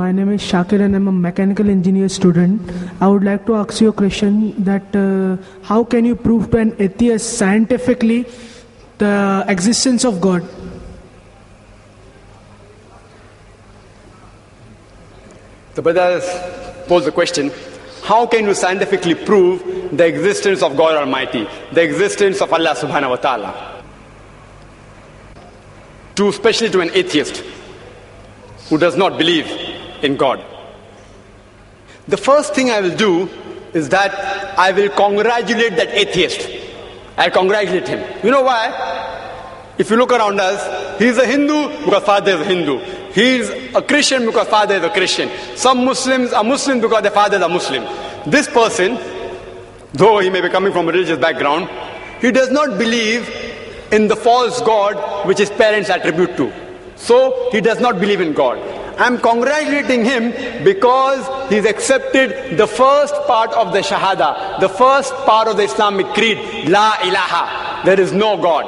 My name is Shakir and I'm a mechanical engineer student. I would like to ask you a question that how can you prove to an atheist scientifically the existence of God? The brother posed the question, how can you scientifically prove the existence of God Almighty, the existence of Allah subhanahu wa ta'ala? Especially to an atheist who does not believe in God. The first thing I will do is that I will congratulate that atheist. I'll congratulate him. You know why? If you look around us, he is a Hindu because father is a Hindu. He is a Christian because father is a Christian. Some Muslims are Muslim because their fathers are Muslim. This person, though he may be coming from a religious background, he does not believe in the false God which his parents attribute to. So he does not believe in God. I'm congratulating him because he's accepted the first part of the Shahada, the first part of the Islamic creed, La ilaha, there is no God.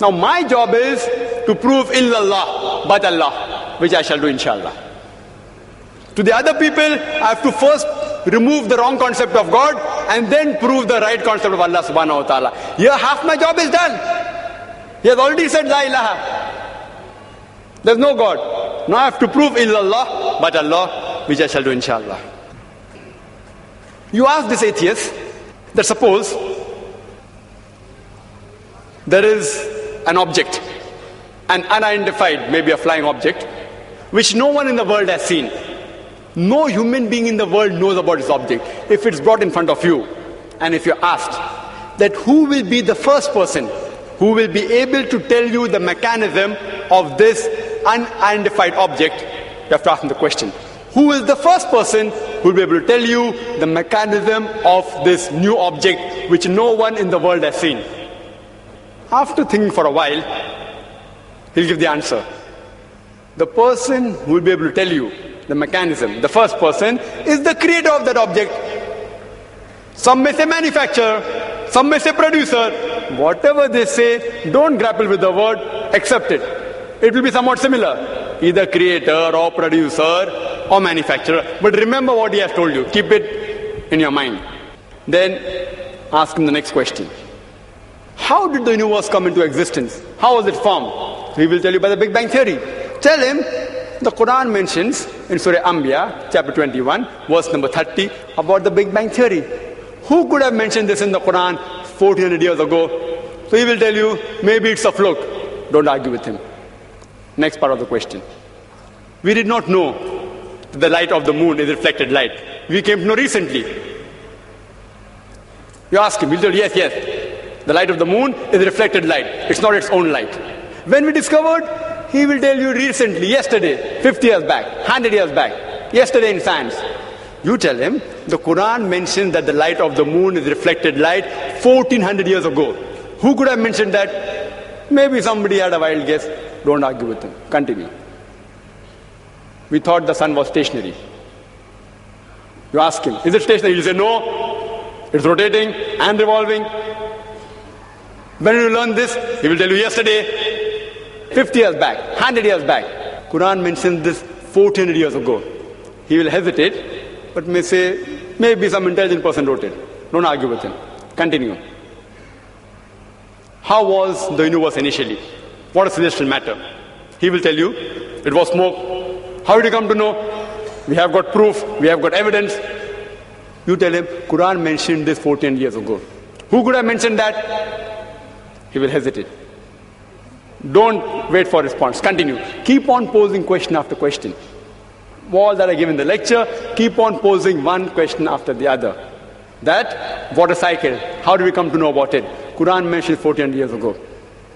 Now my job is to prove illallah, but Allah, which I shall do inshallah. To the other people, I have to first remove the wrong concept of God and then prove the right concept of Allah subhanahu wa ta'ala. Here half my job is done. He has already said La ilaha. There's no God. Now I have to prove illallah, but Allah, which I shall do inshallah. You ask this atheist that suppose there is an object, an unidentified, maybe a flying object, which no one in the world has seen. No human being in the world knows about this object. If it's brought in front of you, and if you're asked that who will be the first person who will be able to tell you the mechanism of this unidentified object, you have to ask him the question. Who is the first person who will be able to tell you the mechanism of this new object which no one in the world has seen? After thinking for a while, he'll give the answer. The person who will be able to tell you the mechanism, the first person, is the creator of that object. Some may say manufacturer, some may say producer. Whatever they say, don't grapple with the word, accept it. It will be somewhat similar, either creator or producer or manufacturer. But remember what he has told you. Keep it in your mind. Then ask him the next question. How did the universe come into existence? How was it formed? He will tell you by the Big Bang Theory. Tell him the Quran mentions in Surah Anbiya, chapter 21, verse number 30, about the Big Bang Theory. Who could have mentioned this in the Quran 1400 years ago? So he will tell you, maybe it's a fluke. Don't argue with him. Next part of the question. We did not know that the light of the moon is reflected light. We came to know recently. You ask him, he'll tell you, yes. The light of the moon is reflected light. It's not its own light. When we discovered, he will tell you recently, yesterday, 50 years back, 100 years back, yesterday in science. You tell him, the Quran mentions that the light of the moon is reflected light 1400 years ago. Who could have mentioned that? Maybe somebody had a wild guess. Don't argue with him. Continue. We thought the sun was stationary. You ask him, is it stationary? He'll say, no, it's rotating and revolving. When did you learn this? He will tell you yesterday, 50 years back, 100 years back. Quran mentions this 1400 years ago. He will hesitate, but may say, maybe some intelligent person wrote it. Don't argue with him. Continue. How was the universe initially? What is celestial matter? He will tell you, it was smoke. How did you come to know? We have got proof, we have got evidence. You tell him, Quran mentioned this 14 years ago. Who could have mentioned that? He will hesitate. Don't wait for response. Continue. Keep on posing question after question. All that I give in the lecture, keep on posing one question after the other. That water cycle, how do we come to know about it? Quran mentioned 14 years ago.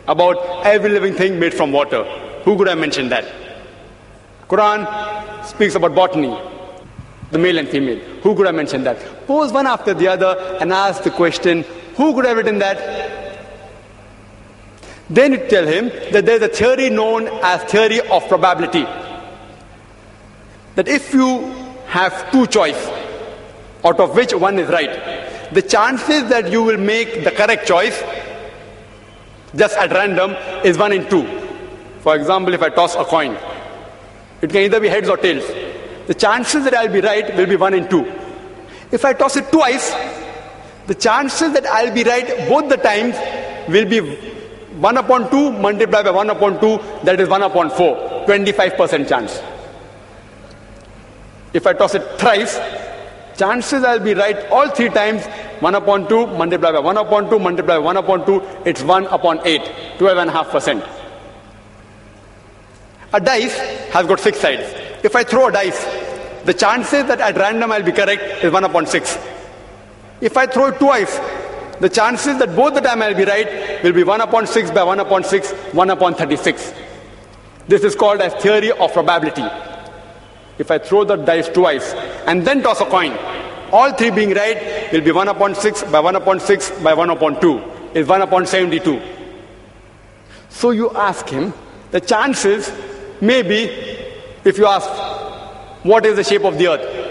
About every living thing made from water. Who could have mentioned that? Quran speaks about botany, the male and female. Who could have mentioned that? Pose one after the other and ask the question, who could have written that? Then you tell him that there is a theory known as theory of probability. That if you have two choices, out of which one is right, the chances that you will make the correct choice just at random is 1 in 2. For example, if I toss a coin, it can either be heads or tails. the chances that I'll be right will be 1 in 2. If I toss it twice, the chances that I'll be right both the times will be 1 upon 2 multiplied by 1 upon 2, that is 1 upon 4, 25% chance. If I toss it thrice, chances I'll be right all 3 times, 1 upon 2 multiplied by 1 upon 2 multiplied by 1 upon 2, it's 1 upon 8, 12.5%. A dice has got 6 sides. If I throw a dice, the chances that at random I'll be correct is 1 upon 6. If I throw it twice, the chances that both the time I'll be right will be 1 upon 6 by 1 upon 6, 1 upon 36. This is called as theory of probability. If I throw the dice twice and then toss a coin, all 3 being right will be 1 upon 6 by 1 upon 6 by 1 upon 2 is 1 upon 72. So you ask him, the chances may be, if you ask, what is the shape of the earth?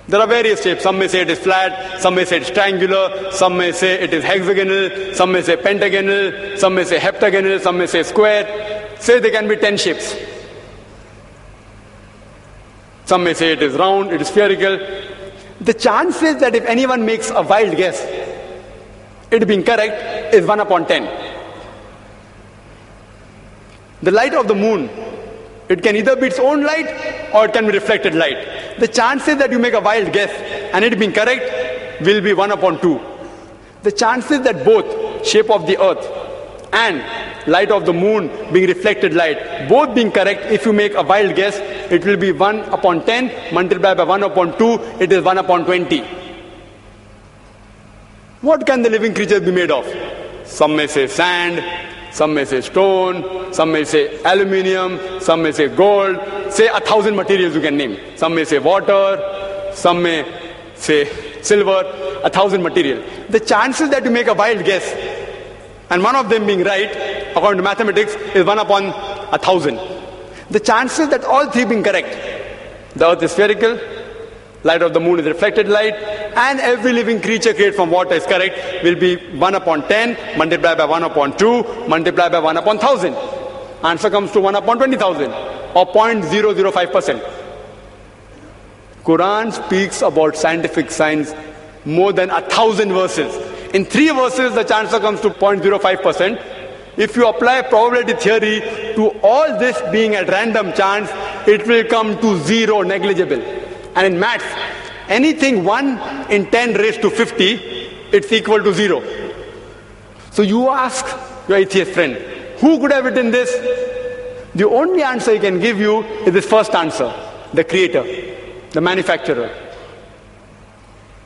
There are various shapes. Some may say it is flat, some may say it is triangular, some may say it is hexagonal, some may say pentagonal, some may say heptagonal, some may say square. Say there can be 10 shapes. Some may say it is round, it is spherical. The chances that if anyone makes a wild guess, it being correct is 1 upon 10. The light of the moon, it can either be its own light or it can be reflected light. The chances that you make a wild guess and it being correct will be 1 upon 2. The chances that both shape of the earth and light of the moon being reflected light, both being correct, if you make a wild guess, it will be 1 upon 10 multiplied by 1 upon 2, it is 1 upon 20. What can the living creatures be made of? Some may say sand, some may say stone, some may say aluminium, some may say gold, say 1,000 materials you can name. Some may say water, some may say silver, 1,000 materials. The chances that you make a wild guess and one of them being right, according to mathematics, is 1 upon 1,000. The chances that all 3 being correct, the earth is spherical, light of the moon is reflected light, and every living creature created from water is correct, will be 1 upon 10 multiplied by 1 upon 2 multiplied by 1 upon 1,000. Answer comes to 1 upon 20,000 or 0.005%. Quran speaks about scientific science more than 1,000 verses. In 3 verses, the answer comes to 0.05%. If you apply probability theory to all this being at random chance, it will come to 0, negligible. And in maths, anything 1 in 10 raised to 50, it's equal to 0. So you ask your atheist friend, who could have written this? The only answer he can give you is this first answer, the creator, the manufacturer,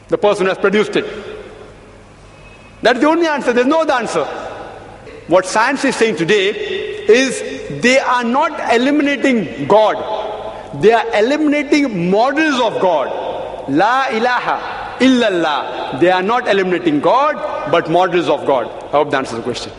the person who has produced it. That's the only answer, there's no other answer. What science is saying today is they are not eliminating God. They are eliminating models of God. La ilaha illallah. They are not eliminating God, but models of God. I hope that answers the question.